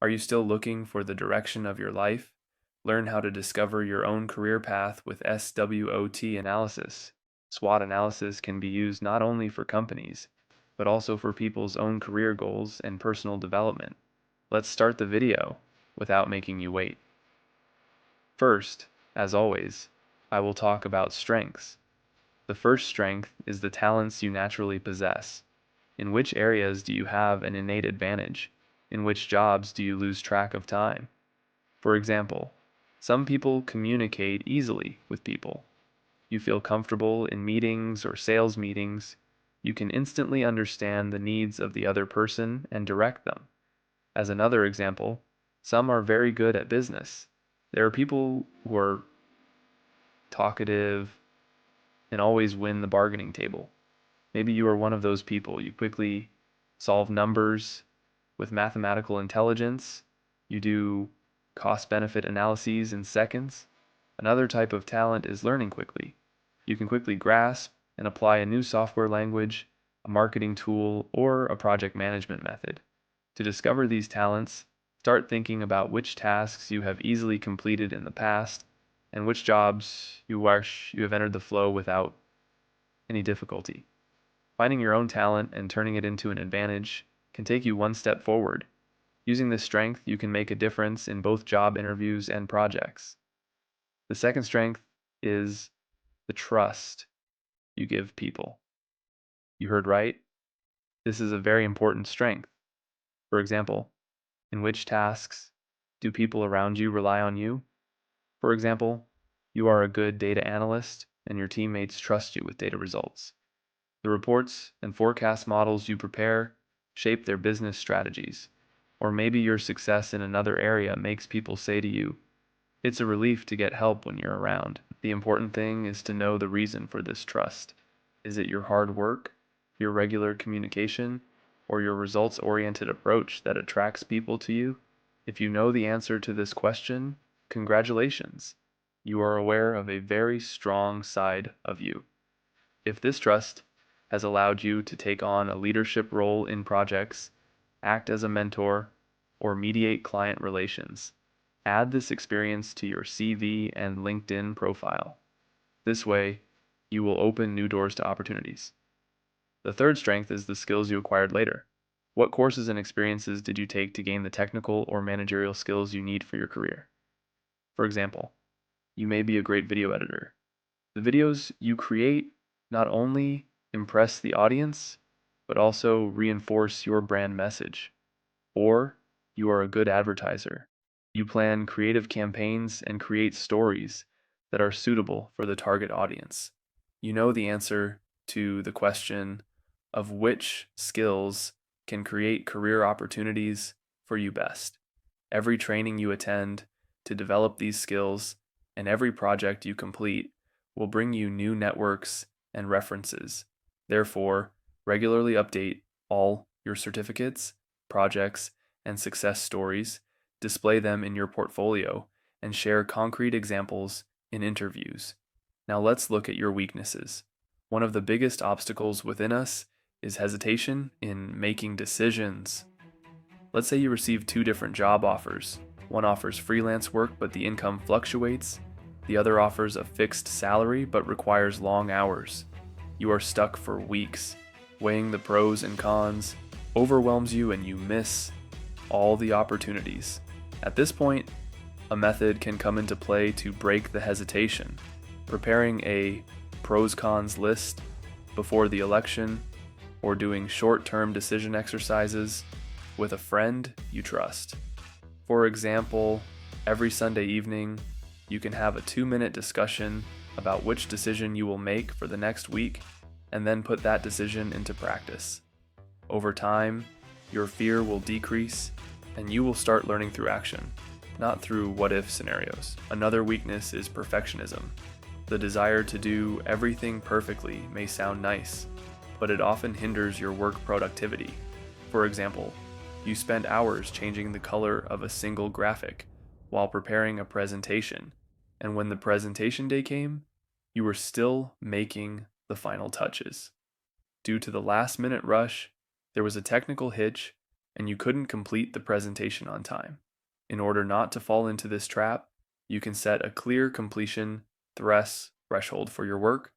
Are you still looking for the direction of your life? Learn how to discover your own career path with SWOT analysis. SWOT analysis can be used not only for companies, but also for people's own career goals and personal development. Let's start the video without making you wait. First, as always, I will talk about strengths. The first strength is the talents you naturally possess. In which areas do you have an innate advantage? In which jobs do you lose track of time? For example, some people communicate easily with people. You feel comfortable in meetings or sales meetings. You can instantly understand the needs of the other person and direct them. As another example, some are very good at business. There are people who are talkative and always win the bargaining table. Maybe you are one of those people. You quickly solve numbers with mathematical intelligence. You do cost-benefit analyses in seconds. Another type of talent is learning quickly. You can quickly grasp and apply a new software language, a marketing tool, or a project management method. To discover these talents, start thinking about which tasks you have easily completed in the past and which jobs you wish you have entered the flow without any difficulty. Finding your own talent and turning it into an advantage can take you one step forward. Using this strength, you can make a difference in both job interviews and projects. The second strength is the trust you give people. You heard right. This is a very important strength. For example, in which tasks do people around you rely on you? For example, you are a good data analyst and your teammates trust you with data results. The reports and forecast models you prepare shape their business strategies. Or maybe your success in another area makes people say to you, "It's a relief to get help when you're around." The important thing is to know the reason for this trust. Is it your hard work, your regular communication, or your results-oriented approach that attracts people to you? If you know the answer to this question, congratulations. You are aware of a very strong side of you. If this trust has allowed you to take on a leadership role in projects, act as a mentor, or mediate client relations, add this experience to your CV and LinkedIn profile. This way, you will open new doors to opportunities. The third strength is the skills you acquired later. What courses and experiences did you take to gain the technical or managerial skills you need for your career? For example, you may be a great video editor. The videos you create not only impress the audience, but also reinforce your brand message. Or you are a good advertiser. You plan creative campaigns and create stories that are suitable for the target audience. You know the answer to the question of which skills can create career opportunities for you best. Every training you attend to develop these skills and every project you complete will bring you new networks and references. Therefore, regularly update all your certificates, projects, and success stories, display them in your portfolio, and share concrete examples in interviews. Now let's look at your weaknesses. One of the biggest obstacles within us is hesitation in making decisions. Let's say you receive two different job offers. One offers freelance work, but the income fluctuates. The other offers a fixed salary, but requires long hours. You are stuck for weeks. Weighing the pros and cons overwhelms you and you miss all the opportunities. At this point, a method can come into play to break the hesitation. Preparing a pros-cons list before the election or doing short-term decision exercises with a friend you trust. For example, every Sunday evening, you can have a 2-minute discussion about which decision you will make for the next week and then put that decision into practice. Over time, your fear will decrease and you will start learning through action, not through what-if scenarios. Another weakness is perfectionism. The desire to do everything perfectly may sound nice, but it often hinders your work productivity. For example, you spend hours changing the color of a single graphic while preparing a presentation, and when the presentation day came, you were still making the final touches. Due to the last-minute rush, there was a technical hitch, and you couldn't complete the presentation on time. In order not to fall into this trap, you can set a clear completion threshold for your work,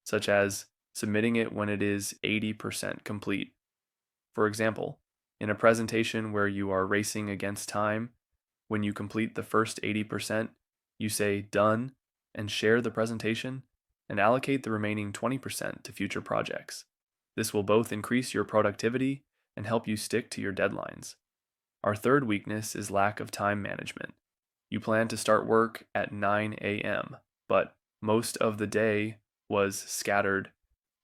such as submitting it when it is 80% complete. For example, in a presentation where you are racing against time, when you complete the first 80%, you say done and share the presentation and allocate the remaining 20% to future projects. This will both increase your productivity and help you stick to your deadlines. Our third weakness is lack of time management. You plan to start work at 9 a.m., but most of the day was scattered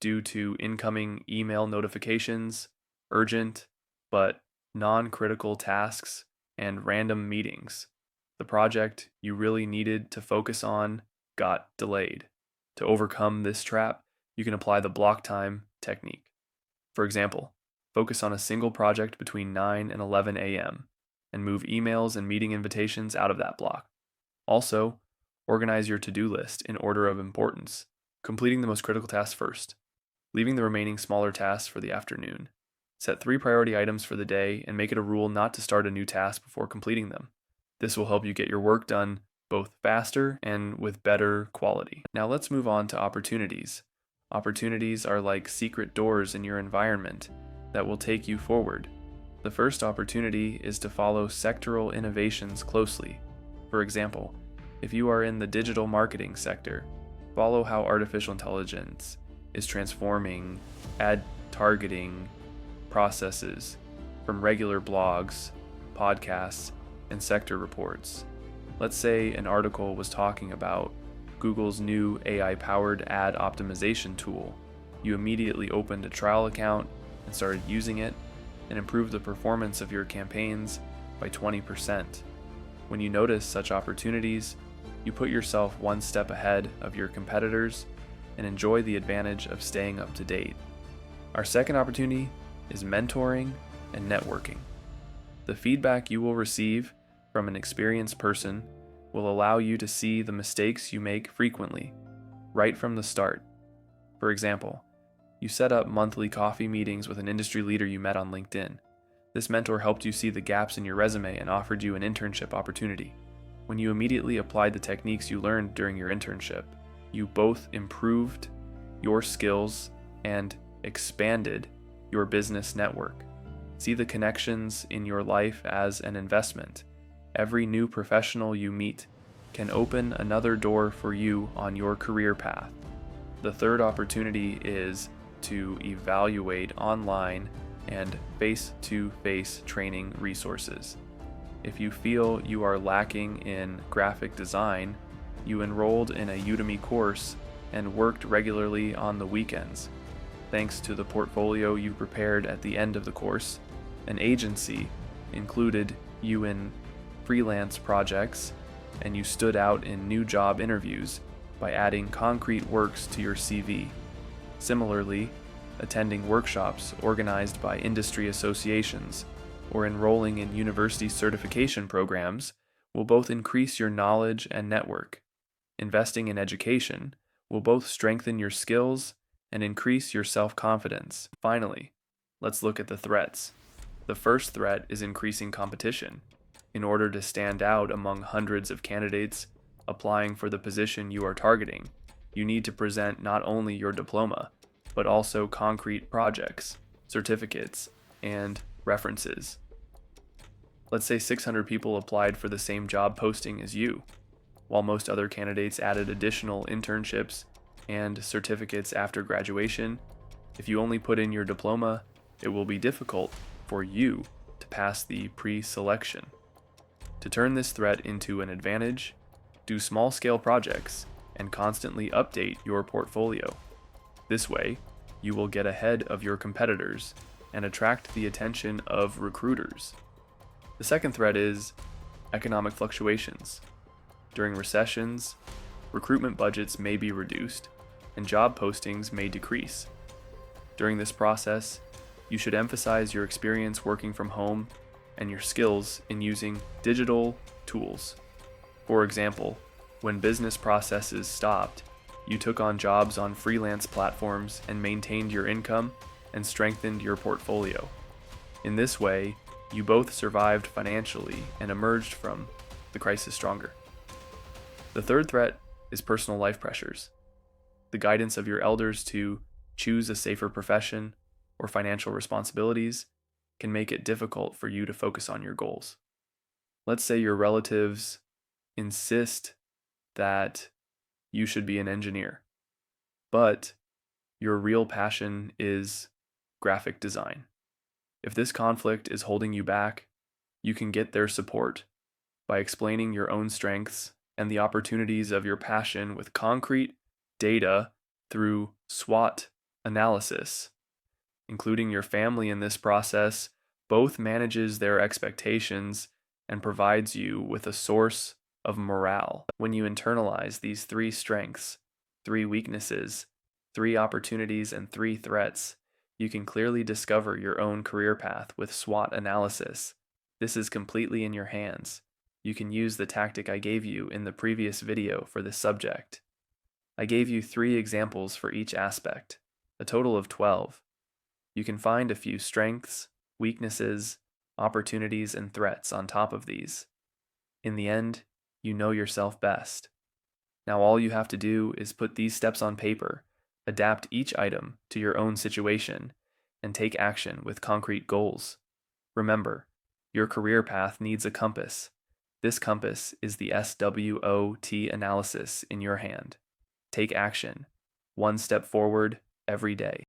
due to incoming email notifications, urgent but non-critical tasks, and random meetings. The project you really needed to focus on got delayed. To overcome this trap, you can apply the block time technique. For example, focus on a single project between 9 and 11 a.m. and move emails and meeting invitations out of that block. Also, organize your to-do list in order of importance, completing the most critical tasks first, leaving the remaining smaller tasks for the afternoon. Set 3 priority items for the day and make it a rule not to start a new task before completing them. This will help you get your work done both faster and with better quality. Now let's move on to opportunities. Opportunities are like secret doors in your environment that will take you forward. The first opportunity is to follow sectoral innovations closely. For example, if you are in the digital marketing sector, follow how artificial intelligence is transforming ad targeting processes from regular blogs, podcasts, and sector reports. Let's say an article was talking about Google's new AI-powered ad optimization tool. You immediately opened a trial account and started using it and improved the performance of your campaigns by 20%. When you notice such opportunities, you put yourself one step ahead of your competitors and enjoy the advantage of staying up to date. Our second opportunity is mentoring and networking. The feedback you will receive from an experienced person will allow you to see the mistakes you make frequently, right from the start. For example, you set up monthly coffee meetings with an industry leader you met on LinkedIn. This mentor helped you see the gaps in your resume and offered you an internship opportunity. When you immediately applied the techniques you learned during your internship, you both improved your skills and expanded your business network. See the connections in your life as an investment. Every new professional you meet can open another door for you on your career path. The third opportunity is to evaluate online and face-to-face training resources. If you feel you are lacking in graphic design, you enrolled in a Udemy course and worked regularly on the weekends. Thanks to the portfolio you prepared at the end of the course, an agency included you in freelance projects, and you stood out in new job interviews by adding concrete works to your CV. Similarly, attending workshops organized by industry associations or enrolling in university certification programs will both increase your knowledge and network. Investing in education will both strengthen your skills and increase your self-confidence. Finally, let's look at the threats. The first threat is increasing competition. In order to stand out among hundreds of candidates applying for the position you are targeting, you need to present not only your diploma, but also concrete projects, certificates, and references. Let's say 600 people applied for the same job posting as you, while most other candidates added additional internships and certificates after graduation. If you only put in your diploma, it will be difficult for you to pass the pre-selection. To turn this threat into an advantage, do small-scale projects and constantly update your portfolio. This way, you will get ahead of your competitors and attract the attention of recruiters. The second threat is economic fluctuations. During recessions, recruitment budgets may be reduced and job postings may decrease. During this process, you should emphasize your experience working from home and your skills in using digital tools. For example, when business processes stopped, you took on jobs on freelance platforms and maintained your income and strengthened your portfolio. In this way, You both survived financially and emerged from the crisis stronger. The third threat is personal life pressures. The guidance of your elders to choose a safer profession or financial responsibilities can make it difficult for you to focus on your goals. Let's say your relatives insist that you should be an engineer, but your real passion is graphic design. If this conflict is holding you back, you can get their support by explaining your own strengths and the opportunities of your passion with concrete data through SWOT analysis. Including your family in this process both manages their expectations and provides you with a source of morale. When you internalize these 3 strengths, 3 weaknesses, 3 opportunities, and 3 threats, you can clearly discover your own career path with SWOT analysis. This is completely in your hands. You can use the tactic I gave you in the previous video for this subject. I gave you 3 examples for each aspect, a total of 12. You can find a few strengths, weaknesses, opportunities, and threats on top of these. In the end, you know yourself best. Now all you have to do is put these steps on paper, adapt each item to your own situation, and take action with concrete goals. Remember, your career path needs a compass. This compass is the SWOT analysis in your hand. Take action, one step forward every day.